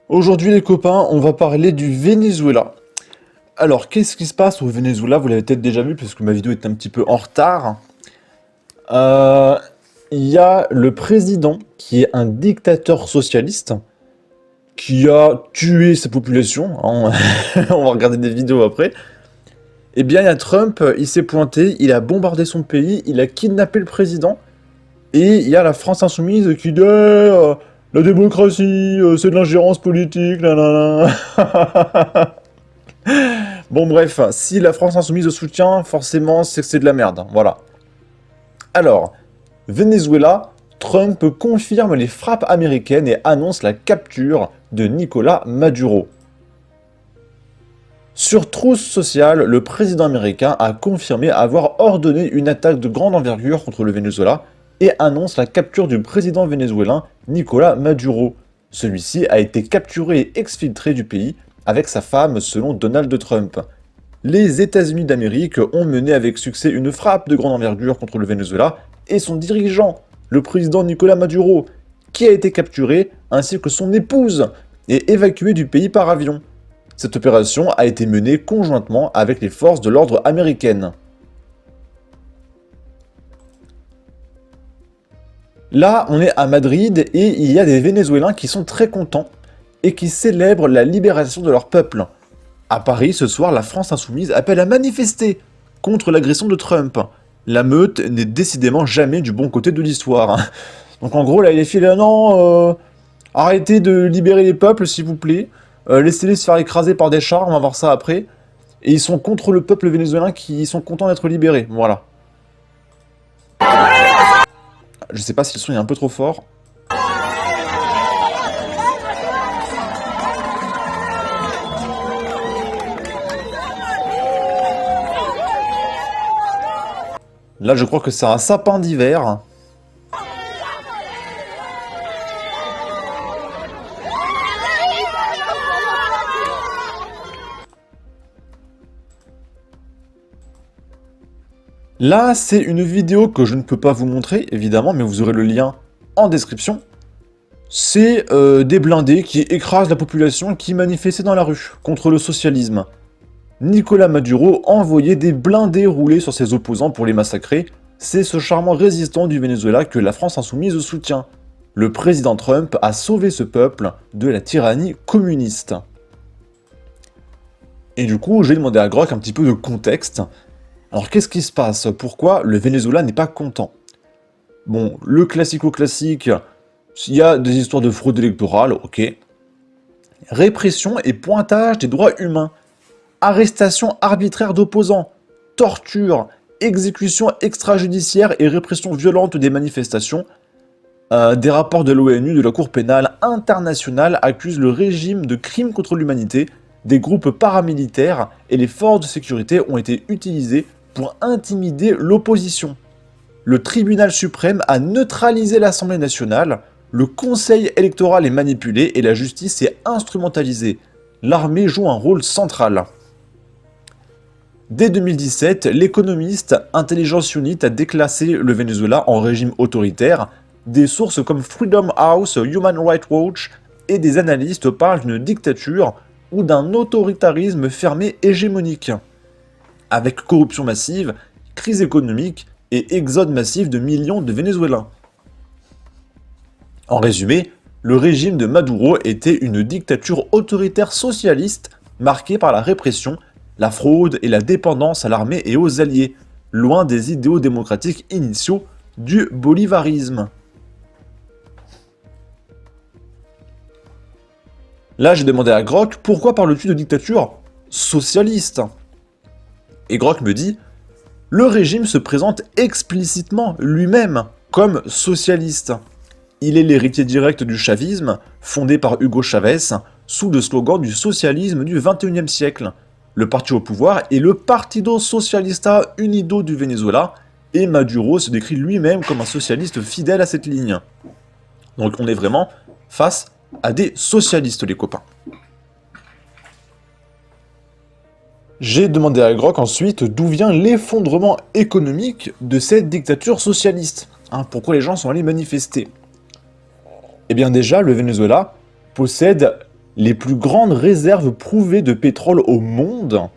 Aujourd'hui les copains, on va parler du Venezuela. Alors, qu'est-ce qui se passe au Venezuela? Vous l'avez peut-être déjà vu parce que ma vidéo est un petit peu en retard. Euh, Il y a le président qui est un dictateur socialiste qui a tué sa population, hein. On va regarder des vidéos après. Eh bien, il y a Trump, il s'est pointé, il a bombardé son pays, il a kidnappé le président. Et il y a la France insoumise qui dit la démocratie, c'est de l'ingérence politique, nanana. Bon bref, si la France insoumise le soutient, forcément c'est que c'est de la merde, voilà. Alors, Venezuela, Trump confirme les frappes américaines et annonce la capture de Nicolas Maduro. Sur Truth Social, le président américain a confirmé avoir ordonné une attaque de grande envergure contre le Venezuela et annonce la capture du président vénézuélien Nicolas Maduro. Celui-ci a été capturé et exfiltré du pays avec sa femme selon Donald Trump. Les États-Unis d'Amérique ont mené avec succès une frappe de grande envergure contre le Venezuela et son dirigeant, le président Nicolas Maduro, qui a été capturé ainsi que son épouse et évacué du pays par avion. Cette opération a été menée conjointement avec les forces de l'ordre américaines. Là, on est à Madrid et il y a des Vénézuéliens qui sont très contents et qui célèbrent la libération de leur peuple. À Paris, ce soir, la France insoumise appelle à manifester contre l'agression de Trump. La meute n'est décidément jamais du bon côté de l'histoire. Donc en gros, là, il est filé, non, arrêtez de libérer les peuples, s'il vous plaît. Laissez-les se faire écraser par des chars, on va voir ça après. Et ils sont contre le peuple vénézuélien qui sont contents d'être libérés, voilà. Je sais pas si le son est un peu trop fort. Là, je crois que c'est un sapin d'hiver. Là, c'est une vidéo que je ne peux pas vous montrer, évidemment, mais vous aurez le lien en description. C'est des blindés qui écrasent la population qui manifestait dans la rue contre le socialisme. Nicolas Maduro envoyait des blindés rouler sur ses opposants pour les massacrer. C'est ce charmant résistant du Venezuela que la France insoumise soutient. Le président Trump a sauvé ce peuple de la tyrannie communiste. Et du coup, j'ai demandé à Grok un petit peu de contexte. Alors qu'est-ce qui se passe? Pourquoi le Venezuela n'est pas content? Bon, le classico-classique, il y a des histoires de fraude électorale, ok. Répression et pointage des droits humains. Arrestation arbitraire d'opposants, torture, exécution extrajudiciaire et répression violente des manifestations. Des rapports de l'ONU, de la Cour pénale internationale, accusent le régime de crimes contre l'humanité. Des groupes paramilitaires et les forces de sécurité ont été utilisés pour intimider l'opposition. Le tribunal suprême a neutralisé l'Assemblée nationale, le conseil électoral est manipulé et la justice est instrumentalisée. L'armée joue un rôle central. Dès 2017, l'économiste Intelligence Unit a déclassé le Venezuela en régime autoritaire. Des sources comme Freedom House, Human Rights Watch et des analystes parlent d'une dictature ou d'un autoritarisme fermé hégémonique, avec corruption massive, crise économique et exode massif de millions de Vénézuéliens. En résumé, le régime de Maduro était une dictature autoritaire socialiste marquée par la répression, la fraude et la dépendance à l'armée et aux alliés, loin des idéaux démocratiques initiaux du bolivarisme. Là, j'ai demandé à Grok, pourquoi parles-tu de dictature socialiste? Et Grok me dit, le régime se présente explicitement lui-même comme socialiste. Il est l'héritier direct du chavisme, fondé par Hugo Chavez, sous le slogan du socialisme du XXIe siècle. Le parti au pouvoir est le Partido Socialista Unido du Venezuela, et Maduro se décrit lui-même comme un socialiste fidèle à cette ligne. Donc on est vraiment face à des socialistes, les copains. J'ai demandé à Grok ensuite d'où vient l'effondrement économique de cette dictature socialiste. Pourquoi les gens sont allés manifester? Eh bien déjà, le Venezuela possède les plus grandes réserves prouvées de pétrole au monde,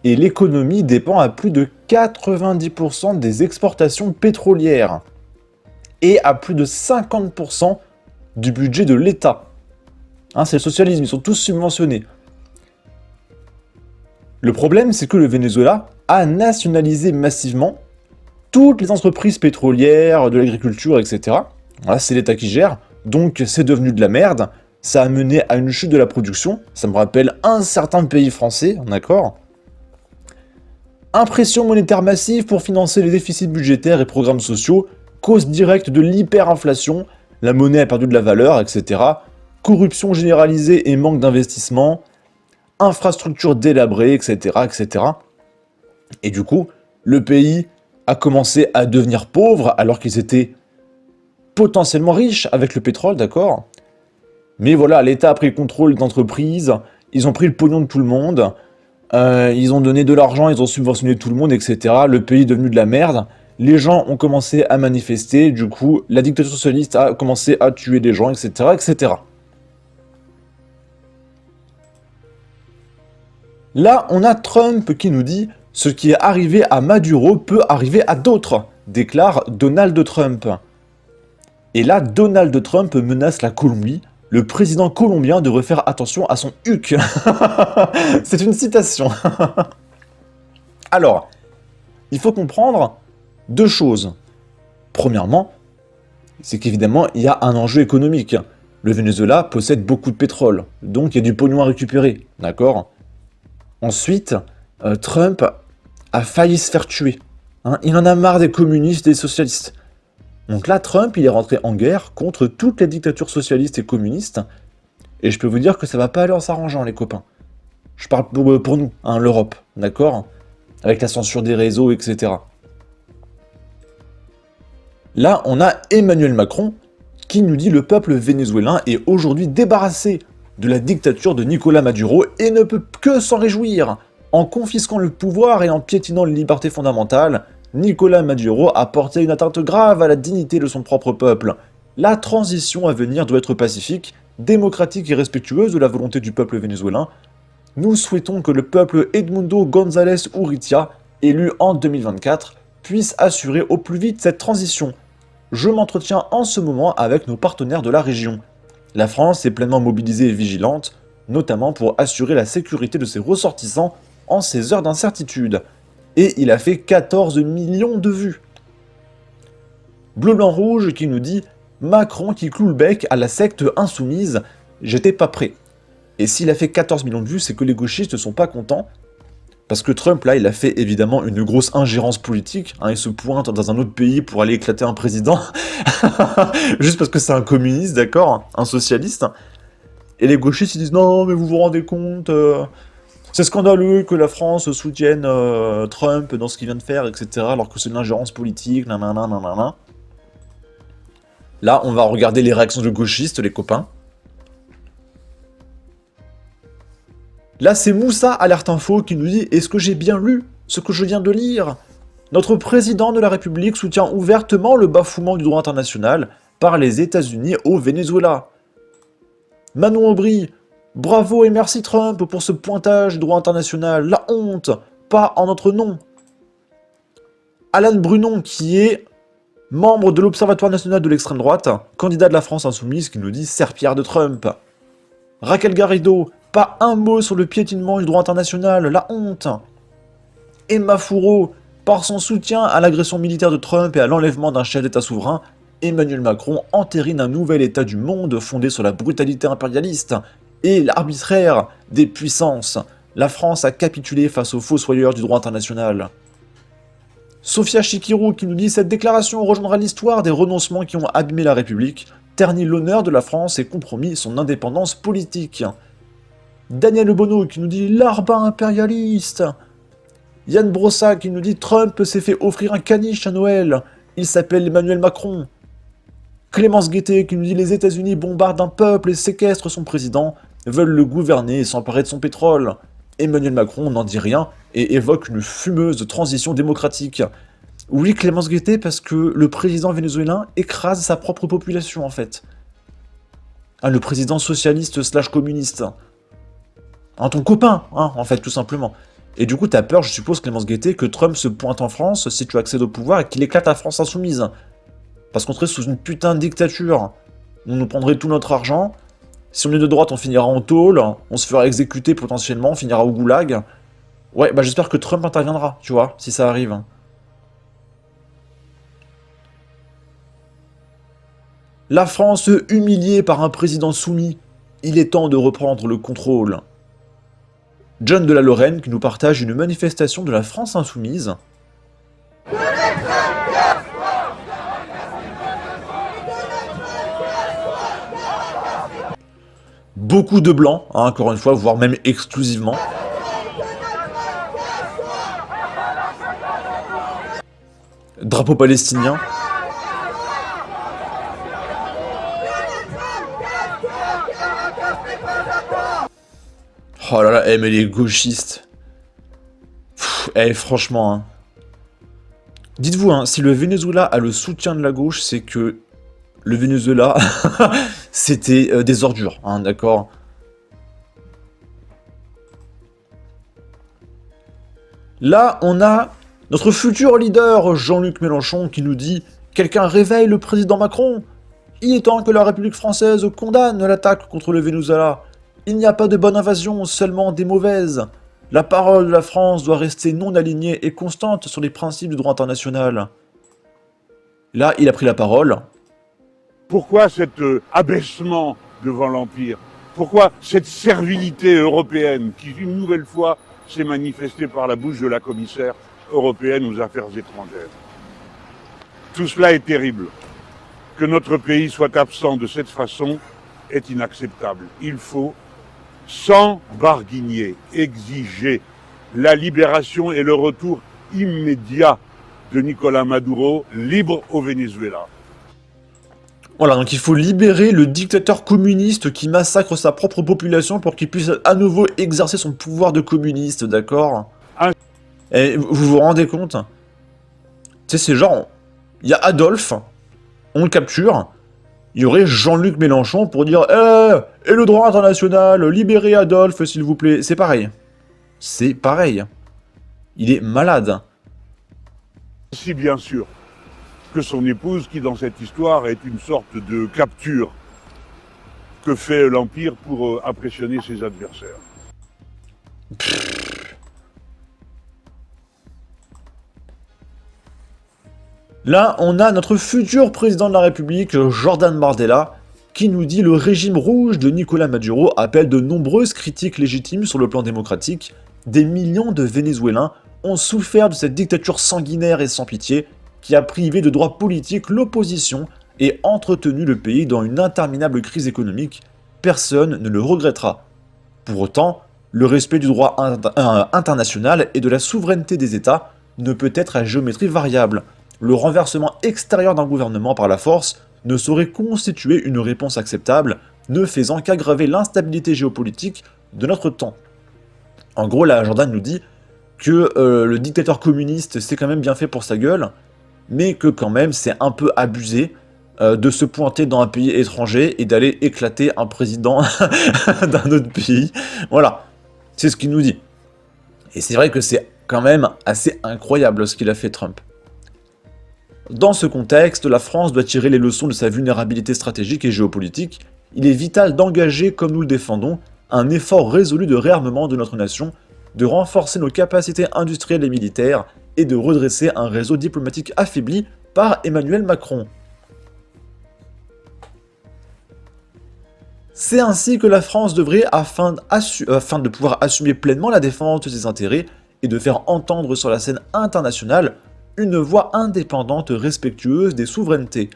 et l'économie dépend à plus de 90% des exportations pétrolières, et à plus de 50% du budget de l'État. Hein, c'est le socialisme, ils sont tous subventionnés. Le problème, c'est que le Venezuela a nationalisé massivement toutes les entreprises pétrolières, de l'agriculture, etc. Voilà, c'est l'État qui gère, donc c'est devenu de la merde. Ça a mené à une chute de la production. Ça me rappelle un certain pays français, d'accord. Impression monétaire massive pour financer les déficits budgétaires et programmes sociaux, cause directe de l'hyperinflation, la monnaie a perdu de la valeur, etc. Corruption généralisée et manque d'investissement, infrastructures délabrées, etc., etc. Et du coup, le pays a commencé à devenir pauvre alors qu'ils étaient potentiellement riches avec le pétrole, d'accord. Mais voilà, l'État a pris le contrôle d'entreprises, ils ont pris le pognon de tout le monde, ils ont donné de l'argent, ils ont subventionné tout le monde, etc. Le pays est devenu de la merde. Les gens ont commencé à manifester, du coup, la dictature socialiste a commencé à tuer des gens, etc., etc. Là, on a Trump qui nous dit « Ce qui est arrivé à Maduro peut arriver à d'autres », déclare Donald Trump. Et là, Donald Trump menace la Colombie. Le président colombien devrait faire attention à son huc. C'est une citation. Alors, il faut comprendre deux choses. Premièrement, c'est qu'évidemment, il y a un enjeu économique. Le Venezuela possède beaucoup de pétrole, donc il y a du pognon à récupérer, d'accord ? Ensuite, Trump a failli se faire tuer. Hein, il en a marre des communistes et des socialistes. Donc là, Trump, il est rentré en guerre contre toutes les dictatures socialistes et communistes, et je peux vous dire que ça va pas aller en s'arrangeant, les copains. Je parle pour nous, hein, l'Europe, d'accord ? Avec la censure des réseaux, etc. Là, on a Emmanuel Macron qui nous dit le peuple vénézuélien est aujourd'hui débarrassé de la dictature de Nicolás Maduro et ne peut que s'en réjouir. En confisquant le pouvoir et en piétinant les libertés fondamentales, Nicolás Maduro a porté une atteinte grave à la dignité de son propre peuple. La transition à venir doit être pacifique, démocratique et respectueuse de la volonté du peuple vénézuélien. Nous souhaitons que le peuple Edmundo González Urrutia, élu en 2024, puisse assurer au plus vite cette transition. Je m'entretiens en ce moment avec nos partenaires de la région. La France est pleinement mobilisée et vigilante, notamment pour assurer la sécurité de ses ressortissants en ces heures d'incertitude. Et il a fait 14 millions de vues. Bleu Blanc Rouge qui nous dit « Macron qui cloue le bec à la secte insoumise, j'étais pas prêt ». Et s'il a fait 14 millions de vues, c'est que les gauchistes ne sont pas contents. Parce que Trump, là, il a fait évidemment une grosse ingérence politique. Hein, il se pointe dans un autre pays pour aller éclater un président. Juste parce que c'est un communiste, d'accord, un socialiste. Et les gauchistes, ils disent « Non, mais vous vous rendez compte c'est scandaleux que la France soutienne Trump dans ce qu'il vient de faire, etc. Alors que c'est de l'ingérence politique, nanana, nanana. » Là, on va regarder les réactions de gauchistes, les copains. Là, c'est Moussa Alerte Info qui nous dit « Est-ce que j'ai bien lu ce que je viens de lire ? Notre président de la République soutient ouvertement le bafouement du droit international par les États-Unis au Venezuela. » Manon Aubry, bravo et merci Trump pour ce pointage du droit international. La honte, pas en notre nom. Alan Brunon, qui est membre de l'Observatoire national de l'extrême droite, candidat de la France insoumise, qui nous dit « serpillère de Trump ». Raquel Garrido, pas un mot sur le piétinement du droit international, la honte. Emma Fourreau, par son soutien à l'agression militaire de Trump et à l'enlèvement d'un chef d'État souverain, Emmanuel Macron entérine un nouvel état du monde fondé sur la brutalité impérialiste et l'arbitraire des puissances. La France a capitulé face aux fossoyeurs du droit international. Sophia Chikirou qui nous dit « Cette déclaration rejoindra l'histoire des renoncements qui ont abîmé la République, ternit l'honneur de la France et compromis son indépendance politique. » Daniel Bono qui nous dit « Larbin impérialiste ». Yann Brossa qui nous dit « Trump s'est fait offrir un caniche à Noël, il s'appelle Emmanuel Macron ». Clémence Guettet qui nous dit « Les États-Unis bombardent un peuple et séquestrent son président, veulent le gouverner et s'emparer de son pétrole. » Emmanuel Macron n'en dit rien et évoque une fumeuse transition démocratique. Oui, Clémence Guettet, parce que le président vénézuélien écrase sa propre population, en fait. Ah, le président socialiste slash communiste. Hein, ton copain, hein, en fait, tout simplement. Et du coup, t'as peur, je suppose, Clémence Guettet, que Trump se pointe en France si tu accèdes au pouvoir et qu'il éclate la France insoumise. Parce qu'on serait sous une putain de dictature. On nous prendrait tout notre argent. Si on est de droite, on finira en tôle. On se fera exécuter potentiellement, on finira au goulag. Ouais, bah j'espère que Trump interviendra, tu vois, si ça arrive. La France humiliée par un président soumis. Il est temps de reprendre le contrôle. John de la Lorraine qui nous partage une manifestation de la France insoumise. Beaucoup de blancs, hein, encore une fois, voire même exclusivement. Drapeau palestinien. Oh là là, eh, mais les gauchistes. Franchement, hein. Dites-vous, hein, si le Venezuela a le soutien de la gauche, c'est que le Venezuela, c'était des ordures, hein, d'accord. Là, on a notre futur leader, Jean-Luc Mélenchon, qui nous dit « Quelqu'un réveille le président Macron ! Il est temps que la République française condamne l'attaque contre le Venezuela. Il n'y a pas de bonne invasion, seulement des mauvaises. La parole de la France doit rester non alignée et constante sur les principes du droit international. » Là, il a pris la parole. Pourquoi cet abaissement devant l'Empire? Pourquoi cette servilité européenne qui, une nouvelle fois, s'est manifestée par la bouche de la commissaire européenne aux affaires étrangères? Tout cela est terrible. Que notre pays soit absent de cette façon est inacceptable. Il faut, sans barguigner, exiger la libération et le retour immédiat de Nicolás Maduro, libre au Venezuela. Voilà, donc il faut libérer le dictateur communiste qui massacre sa propre population pour qu'il puisse à nouveau exercer son pouvoir de communiste, d'accord? Et vous vous rendez compte? Tu sais, c'est genre, il y a Adolphe, on le capture, il y aurait Jean-Luc Mélenchon pour dire et le droit international, libérez Adolphe s'il vous plaît. C'est pareil. C'est pareil. Il est malade. Si bien sûr que son épouse, qui dans cette histoire est une sorte de capture que fait l'Empire pour impressionner ses adversaires. Là, on a notre futur président de la République, Jordan Bardella, qui nous dit « Le régime rouge de Nicolás Maduro appelle de nombreuses critiques légitimes sur le plan démocratique. Des millions de Vénézuéliens ont souffert de cette dictature sanguinaire et sans pitié qui a privé de droits politiques l'opposition et entretenu le pays dans une interminable crise économique. Personne ne le regrettera. Pour autant, le respect du droit international et de la souveraineté des États ne peut être à géométrie variable. Le renversement extérieur d'un gouvernement par la force ne saurait constituer une réponse acceptable, ne faisant qu'aggraver l'instabilité géopolitique de notre temps. » En gros, là, Jordan nous dit que le dictateur communiste s'est quand même bien fait pour sa gueule, mais que quand même c'est un peu abusé de se pointer dans un pays étranger et d'aller éclater un président d'un autre pays. Voilà, c'est ce qu'il nous dit. Et c'est vrai que c'est quand même assez incroyable ce qu'il a fait Trump. Dans ce contexte, la France doit tirer les leçons de sa vulnérabilité stratégique et géopolitique. Il est vital d'engager, comme nous le défendons, un effort résolu de réarmement de notre nation, de renforcer nos capacités industrielles et militaires, et de redresser un réseau diplomatique affaibli par Emmanuel Macron. C'est ainsi que la France devrait, afin de pouvoir assumer pleinement la défense de ses intérêts et de faire entendre sur la scène internationale une voix indépendante respectueuse des souverainetés.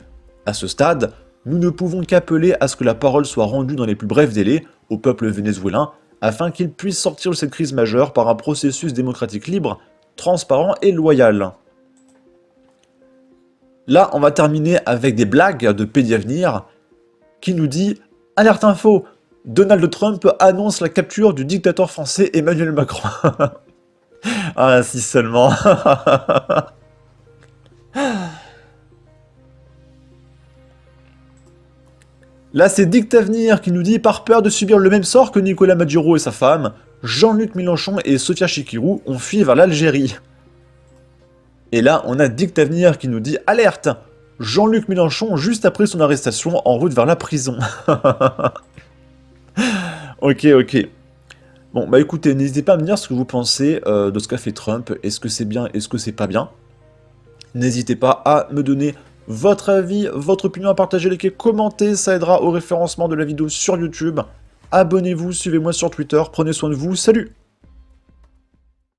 À ce stade, nous ne pouvons qu'appeler à ce que la parole soit rendue dans les plus brefs délais au peuple vénézuélien afin qu'il puisse sortir de cette crise majeure par un processus démocratique libre, transparent et loyal. Là, on va terminer avec des blagues de Pédiavenir qui nous dit « Alerte info, Donald Trump annonce la capture du dictateur français Emmanuel Macron. » Ah, si seulement. Là, c'est Dictavenir qui nous dit « Par peur de subir le même sort que Nicolas Maduro et sa femme, Jean-Luc Mélenchon et Sofia Chikirou ont fui vers l'Algérie. » Et là, on a Dictavenir qui nous dit « Alerte ! Jean-Luc Mélenchon juste après son arrestation en route vers la prison. » Ok. Bon, bah écoutez, n'hésitez pas à me dire ce que vous pensez de ce qu'a fait Trump. Est-ce que c'est bien, est-ce que c'est pas bien? N'hésitez pas à me donner votre avis, votre opinion, à partager, liker, commenter, ça aidera au référencement de la vidéo sur YouTube. Abonnez-vous, suivez-moi sur Twitter, prenez soin de vous, salut!